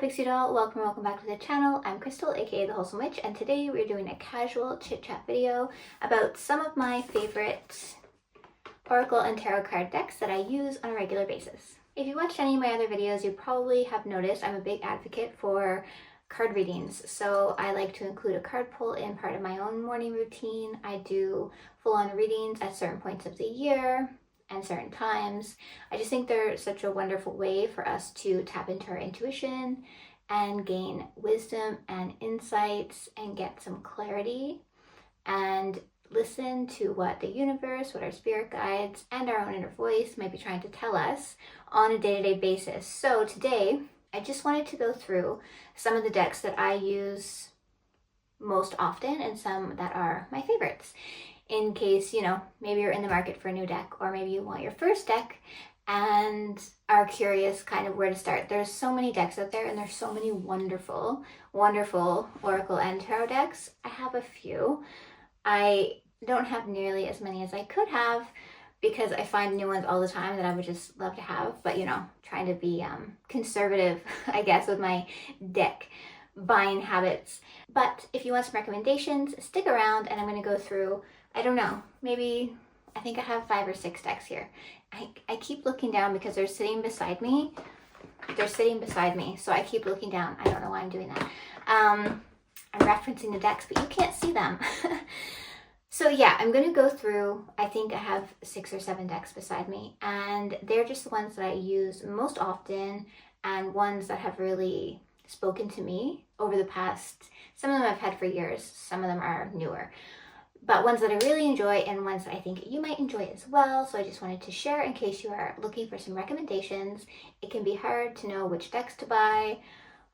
Pixie Doll, welcome back to the channel. I'm Crystal, aka the Wholesome Witch, and today we're doing a casual chit chat video about some of my favorite Oracle and Tarot card decks that I use on a regular basis. If you watched any of my other videos, you probably have noticed I'm a big advocate for card readings. So I like to include a card pull in part of my own morning routine. I do full-on readings at certain points of the year and certain times. I just think they're such a wonderful way for us to tap into our intuition and gain wisdom and insights and get some clarity and listen to what the universe, what our spirit guides, and our own inner voice might be trying to tell us on a day-to-day basis. So today, I just wanted to go through some of the decks that I use most often and some that are my favorites, in case, maybe you're in the market for a new deck, or maybe you want your first deck and are curious kind of where to start. There's so many decks out there, and there's so many wonderful Oracle and Tarot decks. I have a few. I don't have nearly as many as I could have because I find new ones all the time that I would just love to have, but trying to be conservative, I guess, with my deck buying habits. But if you want some recommendations, stick around and I'm going to go through, I don't know, maybe, I think I have 5 or 6 decks here. I keep looking down because they're sitting beside me. So I keep looking down. I don't know why I'm doing that. I'm referencing the decks, but you can't see them. So yeah, I'm going to go through, I think I have 6 or 7 decks beside me, and they're just the ones that I use most often and ones that have really spoken to me over the past, some of them I've had for years, some of them are newer, but ones that I really enjoy and ones that I think you might enjoy as well. So I just wanted to share in case you are looking for some recommendations. It can be hard to know which decks to buy,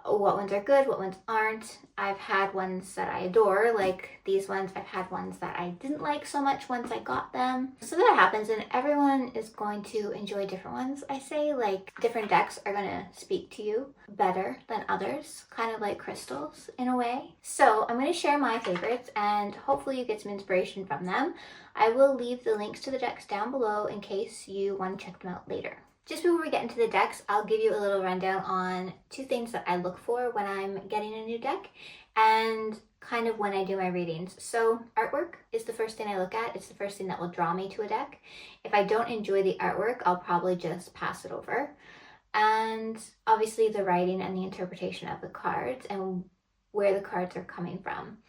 what ones are good, what ones aren't. I've had ones that I adore, like these ones. I've had ones that I didn't like so much once I got them. So that happens, and everyone is going to enjoy different ones. I say, like, different decks are going to speak to you better than others, kind of like crystals in a way. So I'm going to share my favorites, and hopefully you get some inspiration from them. I will leave the links to the decks down below in case you want to check them out later. Just before we get into the decks, I'll give you a little rundown on 2 things that I look for when I'm getting a new deck and kind of when I do my readings. So artwork is the first thing I look at. It's the first thing that will draw me to a deck. If I don't enjoy the artwork, I'll probably just pass it over. And obviously the writing and the interpretation of the cards and where the cards are coming from.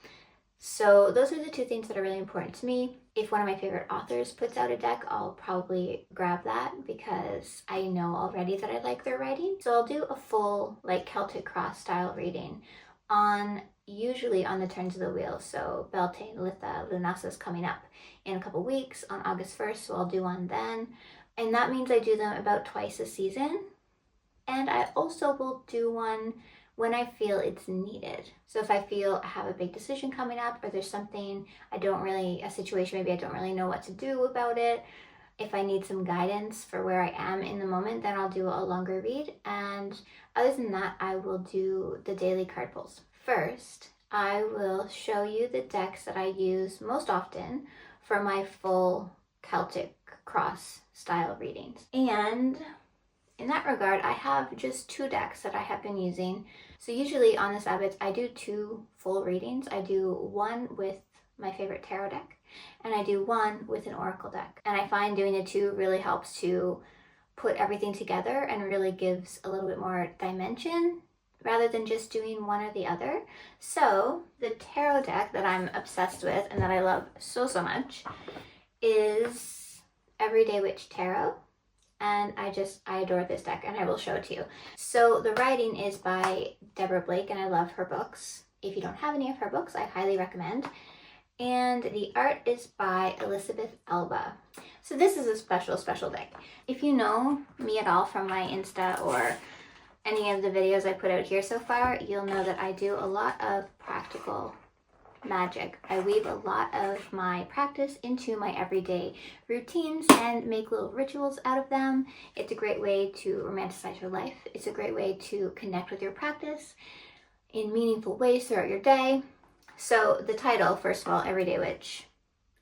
So those are the 2 things that are really important to me. If one of my favorite authors puts out a deck, I'll probably grab that because I know already that I like their writing. So I'll do a full, like, Celtic cross style reading usually on the turns of the wheel. So Beltane, Litha, Lunasa's coming up in a couple weeks on August 1st, so I'll do one then. And that means I do them about twice a season. And I also will do one when I feel it's needed. So if I feel I have a big decision coming up, or there's something a situation maybe I don't really know what to do about it, if I need some guidance for where I am in the moment, then I'll do a longer read. And other than that, I will do the daily card pulls. First, I will show you the decks that I use most often for my full Celtic cross style readings. And in that regard, I have just 2 decks that I have been using. So usually on the Sabbaths, I do 2 full readings. I do one with my favorite tarot deck, and I do one with an oracle deck. And I find doing the 2 really helps to put everything together and really gives a little bit more dimension rather than just doing one or the other. So the tarot deck that I'm obsessed with and that I love so much is Everyday Witch Tarot. And I adore this deck, and I will show it to you. So the writing is by Deborah Blake, and I love her books. If you don't have any of her books, I highly recommend. And the art is by Elizabeth Elba. So this is a special deck. If you know me at all from my Insta or any of the videos I put out here so far, you'll know that I do a lot of practical magic. I weave a lot of my practice into my everyday routines and make little rituals out of them. It's a great way to romanticize your life. It's a great way to connect with your practice in meaningful ways throughout your day. So the title, first of all, Everyday Witch,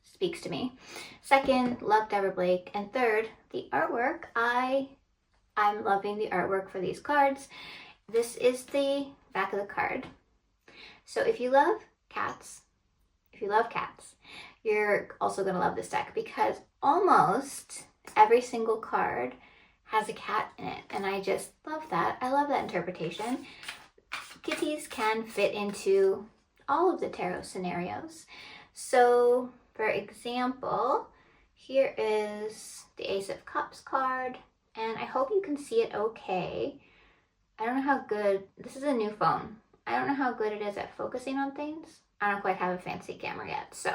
speaks to me. Second, love Deborah Blake. And third, the artwork. I'm loving the artwork for these cards. this is the back of the card. So if you love cats, you're also going to love this deck because almost every single card has a cat in it. And I just love that. I love that interpretation. Kitties can fit into all of the tarot scenarios. So for example, here is the Ace of Cups card, and I hope you can see it okay. I don't know how good, this is a new phone. I don't know how good it is at focusing on things. I don't quite have a fancy camera yet, so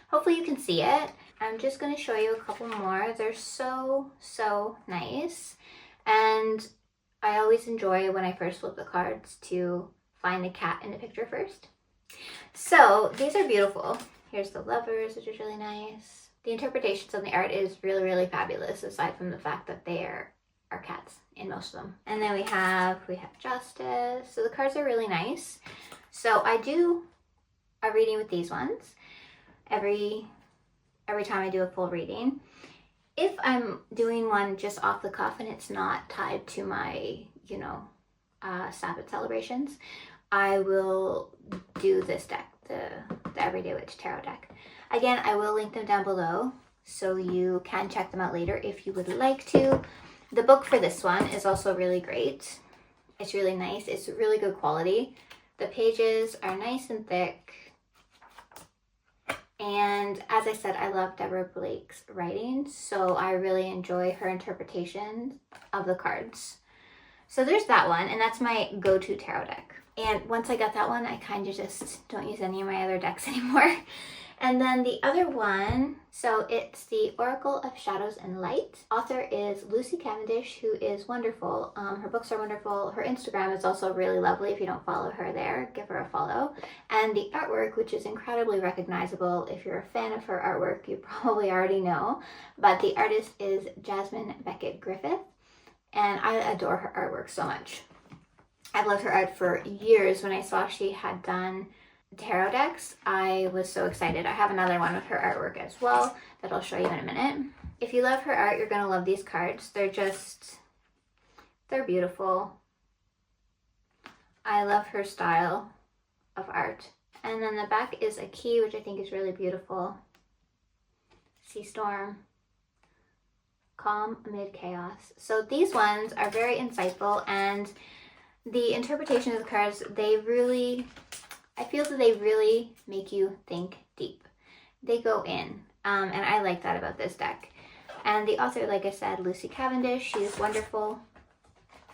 hopefully you can see it. I'm just going to show you a couple more. They're so, so nice. And I always enjoy when I first flip the cards to find the cat in the picture first. So these are beautiful. Here's the Lovers, which is really nice. The interpretations on the art is really, really fabulous, aside from the fact that they are cats in most of them. And then we have Justice. So the cards are really nice. So I do a reading with these ones every time I do a full reading. If I'm doing one just off the cuff and it's not tied to my, Sabbath celebrations, I will do this deck, the Everyday Witch Tarot deck. Again, I will link them down below so you can check them out later if you would like to. The book for this one is also really great. It's really nice. It's really good quality. The pages are nice and thick. And as I said, I love Deborah Blake's writing, so I really enjoy her interpretation of the cards. So there's that one, and that's my go-to tarot deck. And once I got that one, I kind of just don't use any of my other decks anymore. And then the other one, so it's the Oracle of Shadows and Light. Author is Lucy Cavendish, who is wonderful. Her books are wonderful. Her Instagram is also really lovely. If you don't follow her there, give her a follow. And the artwork, which is incredibly recognizable. If you're a fan of her artwork, you probably already know. But the artist is Jasmine Beckett Griffith. And I adore her artwork so much. I've loved her art for years. When I saw she had done tarot decks, I was so excited. I have another one with her artwork as well that I'll show you in a minute. If you love her art, you're going to love these cards. They're beautiful. I love her style of art. And then the back is a key, which I think is really beautiful. Sea storm. Calm amid chaos. So these ones are very insightful, and the interpretation of the cards, I feel that they really make you think deep. They go in, and I like that about this deck. And the author, like I said, Lucy Cavendish, she's wonderful.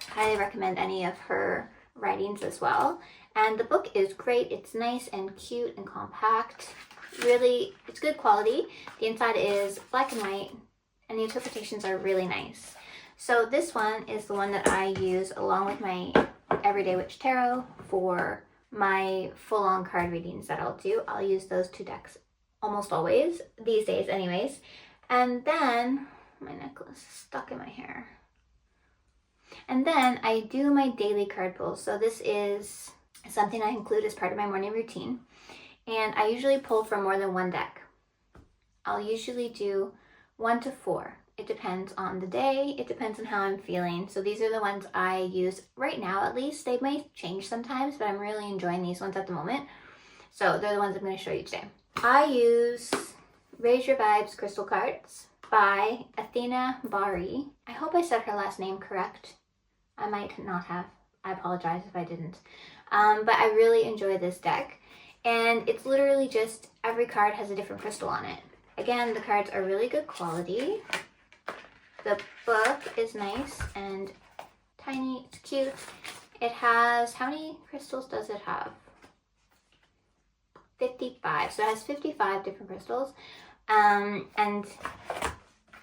Highly recommend any of her writings as well. And the book is great. It's nice and cute and compact. Really, it's good quality. The inside is black and white, and the interpretations are really nice. So this one is the one that I use along with my Everyday Witch Tarot for my full-on card readings that I'll do. I'll use those two decks almost always, these days anyways. And then, my necklace is stuck in my hair. And then I do my daily card pulls. So this is something I include as part of my morning routine. And I usually pull from more than one deck. I'll usually do 1 to 4. It depends on the day. It depends on how I'm feeling. So these are the ones I use right now, at least. They may change sometimes, but I'm really enjoying these ones at the moment. So they're the ones I'm going to show you today. I use Raise Your Vibes crystal cards by Athena Bari. I hope I said her last name correct. I might not have. I apologize if I didn't. But I really enjoy this deck. And it's literally just every card has a different crystal on it. Again, the cards are really good quality. The book is nice and tiny. It's cute. It has, how many crystals does it have? 55. So it has 55 different crystals. And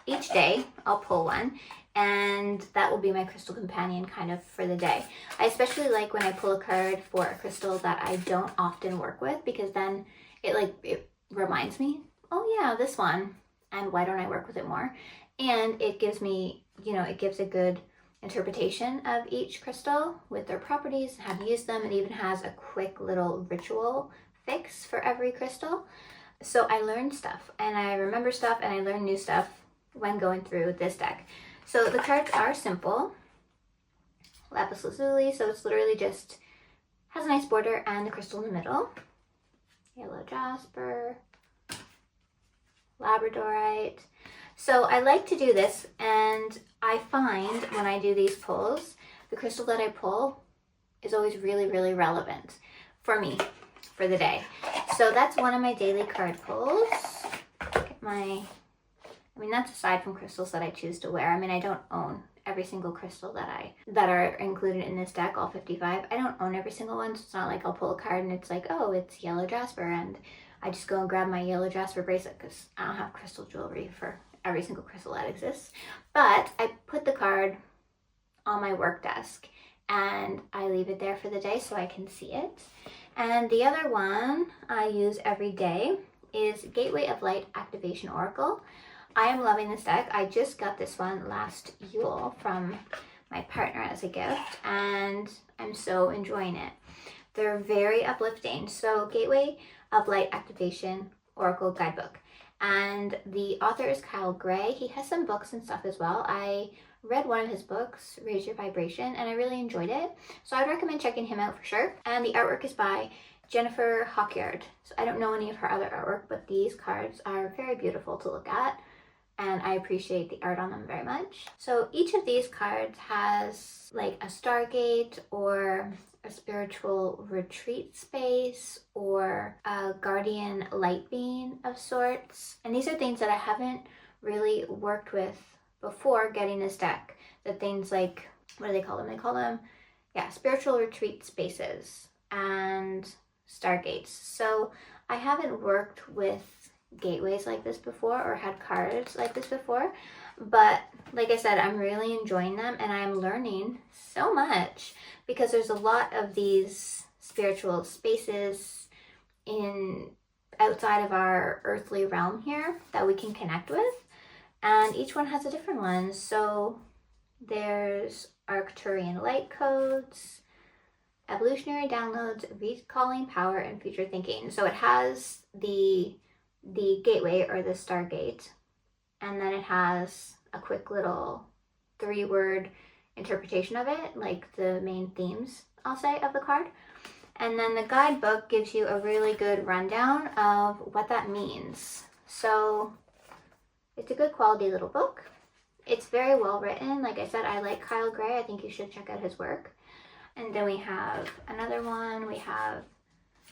each day I'll pull one, and that will be my crystal companion kind of for the day. I especially like when I pull a card for a crystal that I don't often work with, because then it reminds me, oh yeah, this one, and why don't I work with it more? And it gives me, it gives a good interpretation of each crystal with their properties, how to use them. It even has a quick little ritual fix for every crystal. So I learn stuff, and I remember stuff, and I learn new stuff when going through this deck. So the cards are simple. lapis lazuli. So it's literally just has a nice border and the crystal in the middle. Yellow jasper, labradorite. So I like to do this, and I find when I do these pulls, the crystal that I pull is always really, really relevant for me for the day. So that's one of my daily card pulls. That's aside from crystals that I choose to wear. I don't own every single crystal that are included in this deck, all 55. I don't own every single one, so it's not like I'll pull a card and it's like, oh, it's yellow jasper, and I just go and grab my yellow jasper bracelet, because I don't have crystal jewelry for every single crystal that exists. But I put the card on my work desk and I leave it there for the day so I can see it. And the other one I use every day is Gateway of Light Activation Oracle. I am loving this deck. I just got this one last Yule from my partner as a gift, and I'm so enjoying it. They're very uplifting. So Gateway of Light Activation Oracle Guidebook. And the author is Kyle Gray. He has some books and stuff as well. I read one of his books, Raise Your Vibration, and I really enjoyed it. So I'd recommend checking him out for sure. And the artwork is by Jennifer Hawkyard. So I don't know any of her other artwork, but these cards are very beautiful to look at, and I appreciate the art on them very much. So each of these cards has like a Stargate or a spiritual retreat space or a guardian light being of sorts. And these are things that I haven't really worked with before getting this deck. The things like, what do they call them? They call them, spiritual retreat spaces and stargates. So I haven't worked with gateways like this before or had cards like this before, but like I said, I'm really enjoying them, and I'm learning so much because there's a lot of these spiritual spaces outside of our earthly realm here that we can connect with, and each one has a different one. So there's Arcturian light codes, evolutionary downloads, recalling power, and future thinking. So it has the gateway or the Stargate, and then it has a quick little 3-word interpretation of it, like the main themes, I'll say, of the card. And then the guidebook gives you a really good rundown of what that means. So it's a good quality little book. It's very well written. Like I said, I like Kyle Gray. I think you should check out his work. And then we have another one. We have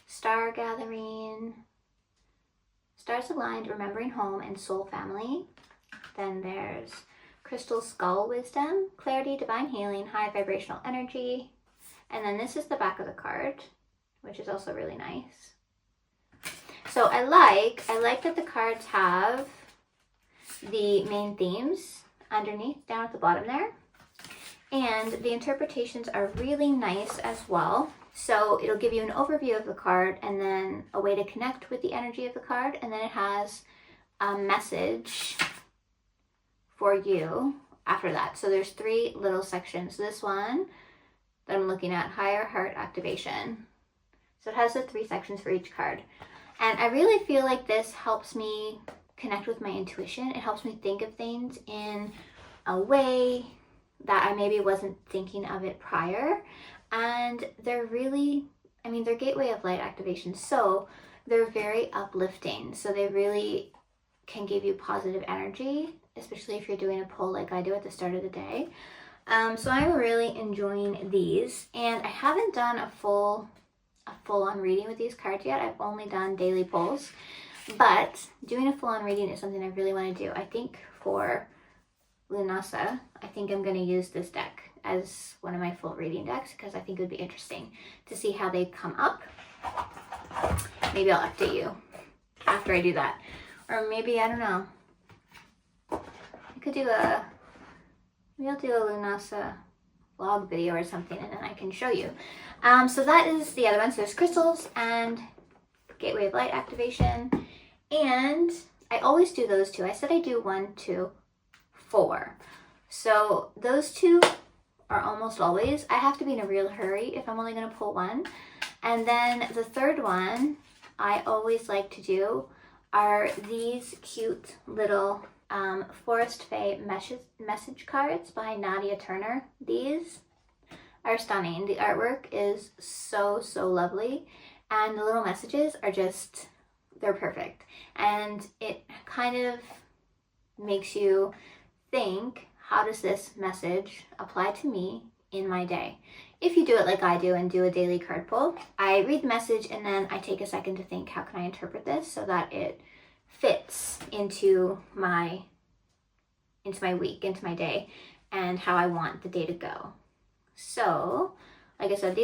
Star Gathering, Stars Aligned, Remembering Home, and Soul Family. Then there's Crystal Skull Wisdom, Clarity, Divine Healing, High Vibrational Energy. And then this is the back of the card, which is also really nice. So I like that the cards have the main themes underneath, down at the bottom there. And the interpretations are really nice as well. So it'll give you an overview of the card and then a way to connect with the energy of the card. And then it has a message for you after that. So there's 3 little sections. This one that I'm looking at, Higher Heart Activation. So it has the 3 sections for each card. And I really feel like this helps me connect with my intuition. It helps me think of things in a way that I maybe wasn't thinking of it prior. And they're really, they're gateway of light activation, so they're very uplifting. So they really can give you positive energy, especially if you're doing a pull like I do at the start of the day. So I'm really enjoying these, and I haven't done a full-on reading with these cards yet. I've only done daily pulls, but doing a full-on reading is something I really want to do. I think for Lunasa, I think I'm going to use this deck as one of my full reading decks because I think it would be interesting to see how they come up. Maybe I'll update you after I do that. Or maybe, I don't know. Maybe I'll do a Lunasa vlog video or something, and then I can show you. So that is the other one. So there's crystals and Gateway of Light Activation. And I always do those 2. I said I do 1, 2, 4. So those 2 are almost always. I have to be in a real hurry if I'm only going to pull 1. And then the third one I always like to do are these cute little Forest Fae message cards by Nadia Turner. These are stunning. The artwork is so lovely, and the little messages are just, they're perfect. And it kind of makes you think, how does this message apply to me in my day? If you do it like I do and do a daily card pull, I read the message and then I take a second to think, how can I interpret this so that it fits into my week, into my day, and how I want the day to go. So, like I said,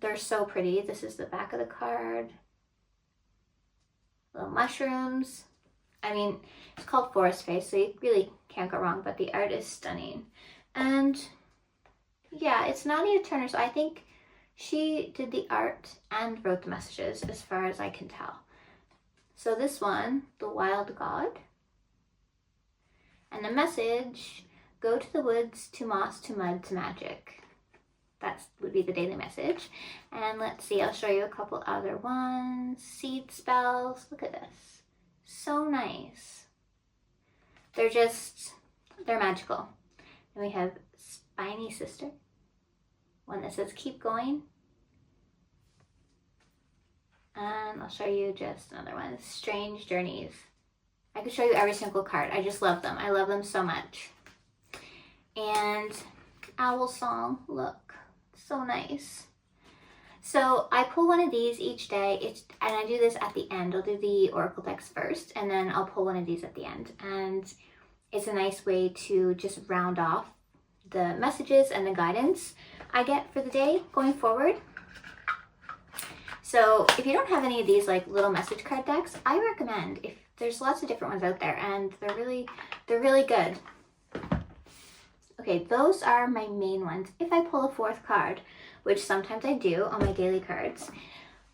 they're so pretty. This is the back of the card. Little mushrooms. I mean, it's called Forest Face, so you really can't go wrong, but the art is stunning. And yeah, it's Nadia Turner, so I think she did the art and wrote the messages, as far as I can tell. So this one, The Wild God. And the message, go to the woods, to moss, to mud, to magic. That would be the daily message. And let's see, I'll show you a couple other ones. Seed spells, look at this. So nice. They're magical. Then we have Spiny Sister. One that says keep going. And I'll show you just another one, Strange Journeys. I could show you every single card. I just love them. I love them so much. And Owl Song, look, so nice. So I pull one of these each day, and I do this at the end. I'll do the Oracle decks first, and then I'll pull one of these at the end. And it's a nice way to just round off the messages and the guidance I get for the day going forward. So if you don't have any of these like little message card decks, I recommend, if there's lots of different ones out there, and they're really good. Okay, those are my main ones. If I pull a fourth card, which sometimes I do on my daily cards,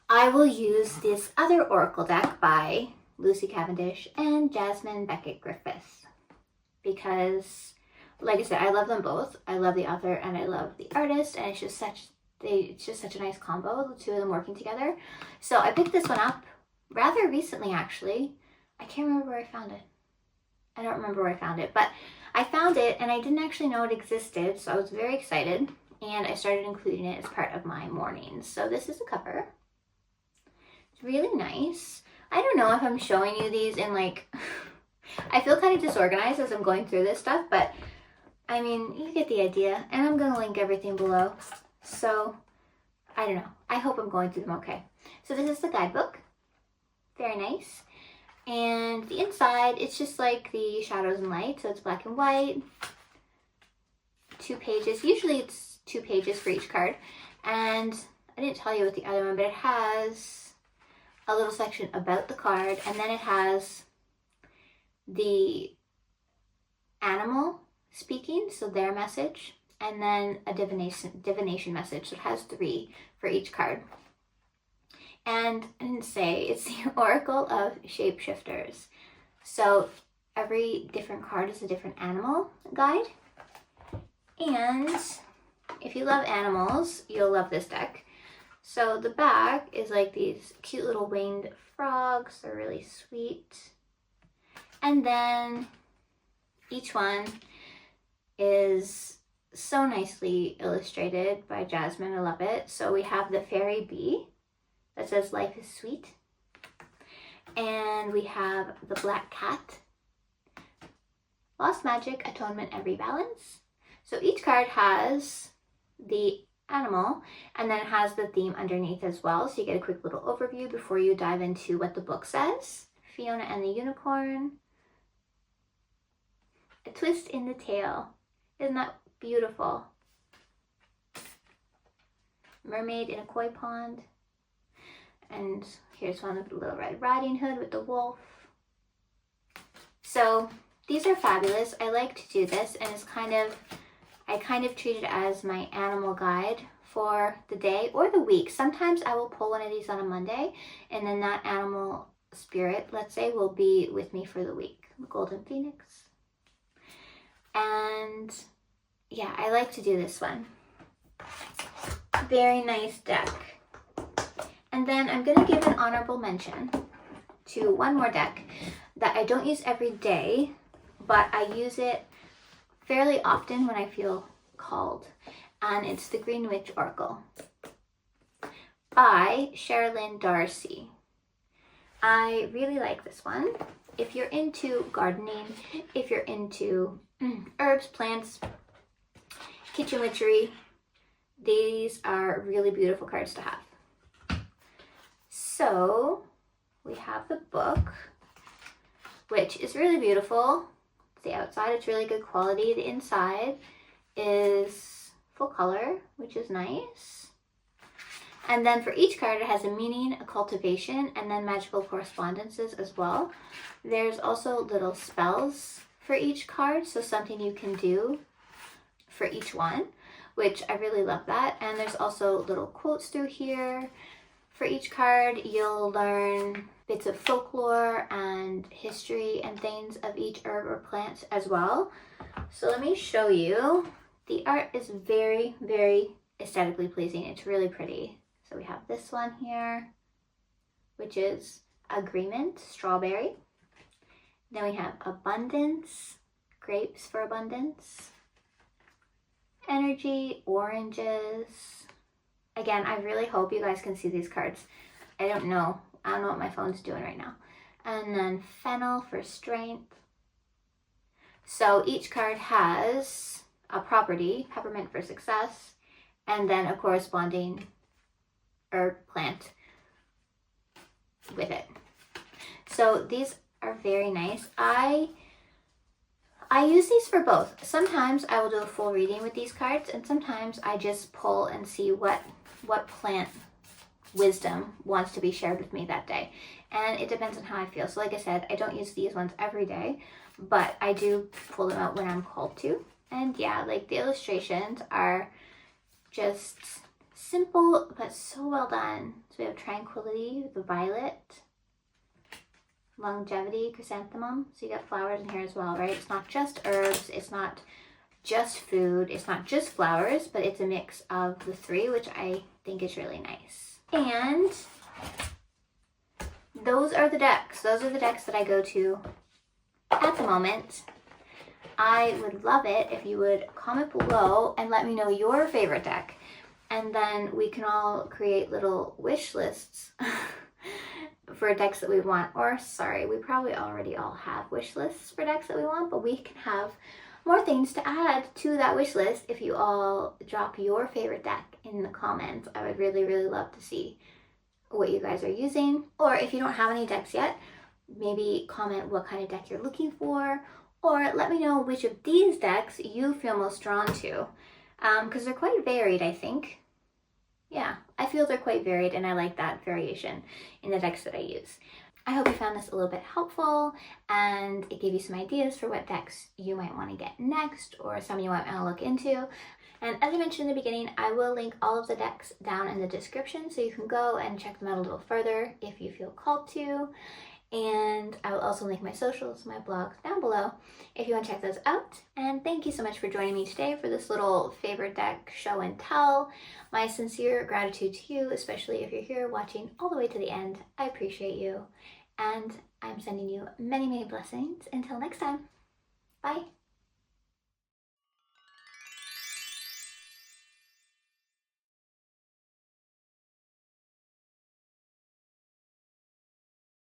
I will use this other Oracle deck by Lucy Cavendish and Jasmine Beckett Griffith, because like I said, I love them both. I love the author and I love the artist, and it's just such a nice combo, the two of them working together. So I picked this one up rather recently, actually. I can't remember where I found it. I don't remember where I found it, but I found it and I didn't actually know it existed, so I was very excited, and I started including it as part of my mornings. So this is the cover. It's really nice. I don't know if I'm showing you these in like, I feel kind of disorganized as I'm going through this stuff, but I mean, you get the idea, and I'm going to link everything below. So, I don't know. I hope I'm going through them okay. So this is the guidebook. Very nice. And the inside, it's just like the shadows and light. So it's black and white. 2 pages. Usually it's 2 pages for each card. And I didn't tell you with the other one, but it has a little section about the card. And then it has the animal speaking, so their message. And then a divination message. So it has 3 for each card. And I didn't say, it's the Oracle of Shapeshifters. So every different card is a different animal guide. And if you love animals, you'll love this deck. So the back is like these cute little winged frogs. They're really sweet. And then each one is so nicely illustrated by Jasmine. I love it. So we have the fairy bee that says life is sweet. And we have the black cat, lost magic, atonement, and rebalance. So each card has the animal, and then it has the theme underneath as well. So you get a quick little overview before you dive into what the book says. Fiona and the unicorn. A twist in the tail. Isn't that beautiful? Mermaid in a koi pond. And here's one with the Little Red Riding Hood with the wolf. So these are fabulous. I like to do this, and it's I kind of treat it as my animal guide for the day or the week. Sometimes I will pull one of these on a Monday, and then that animal spirit, let's say, will be with me for the week. The Golden Phoenix. And yeah, I like to do this one. Very nice deck. And then I'm going to give an honorable mention to one more deck that I don't use every day, but I use it fairly often when I feel called. and it's the Green Witch Oracle by Sherilyn Darcy. I really like this one. If you're into gardening, if you're into herbs, plants, kitchen witchery, these are really beautiful cards to have. So we have the book, which is really beautiful. The outside, it's really good quality. The inside is full color, which is nice. And then for each card, it has a meaning, a cultivation, and then magical correspondences as well. There's also little spells for each card, so something you can do for each one, which I really love that. And there's also little quotes through here. For each card, you'll learn bits of folklore and history and things of each herb or plant as well. So let me show you. The art is very, very aesthetically pleasing. It's really pretty. So we have this one here, which is agreement, strawberry. Then we have abundance, grapes for abundance. Energy, oranges. Again, I really hope you guys can see these cards. I don't know what my phone's doing right now. And then fennel for strength. So each card has a property, peppermint for success, and then a corresponding herb plant with it. So these are very nice. I use these for both. Sometimes I will do a full reading with these cards, and sometimes I just pull and see what plant wisdom wants to be shared with me that day. And it depends on how I feel. So like I said, I don't use these ones every day, but I do pull them out when I'm called to. And yeah, like the illustrations are just simple, but so well done. So we have tranquility, the violet, longevity, chrysanthemum. So you got flowers in here as well, right? It's not just herbs, it's not just food, it's not just flowers, but it's a mix of the three, which I think is really nice. And those are the decks. Those are the decks that I go to at the moment. I would love it if you would comment below and let me know your favorite deck. And then we can all create little wish lists for decks that we want. Or sorry, we probably already all have wish lists for decks that we want, but we can have more things to add to that wish list if you all drop your favorite deck in the comments. I would really, really love to see what you guys are using. Or if you don't have any decks yet, maybe comment what kind of deck you're looking for, or let me know which of these decks you feel most drawn to, because they're quite varied, I think. Yeah, I feel they're quite varied, and I like that variation in the decks that I use. I hope you found this a little bit helpful, and it gave you some ideas for what decks you might want to get next, or some you might want to look into. And as I mentioned in the beginning, I will link all of the decks down in the description, so you can go and check them out a little further if you feel called to. And I will also link my socials, my blogs down below if you want to check those out. And thank you so much for joining me today for this little favorite deck show and tell. My sincere gratitude to you, especially if you're here watching all the way to the end. I appreciate you. And I'm sending you many, many blessings. Until next time, bye.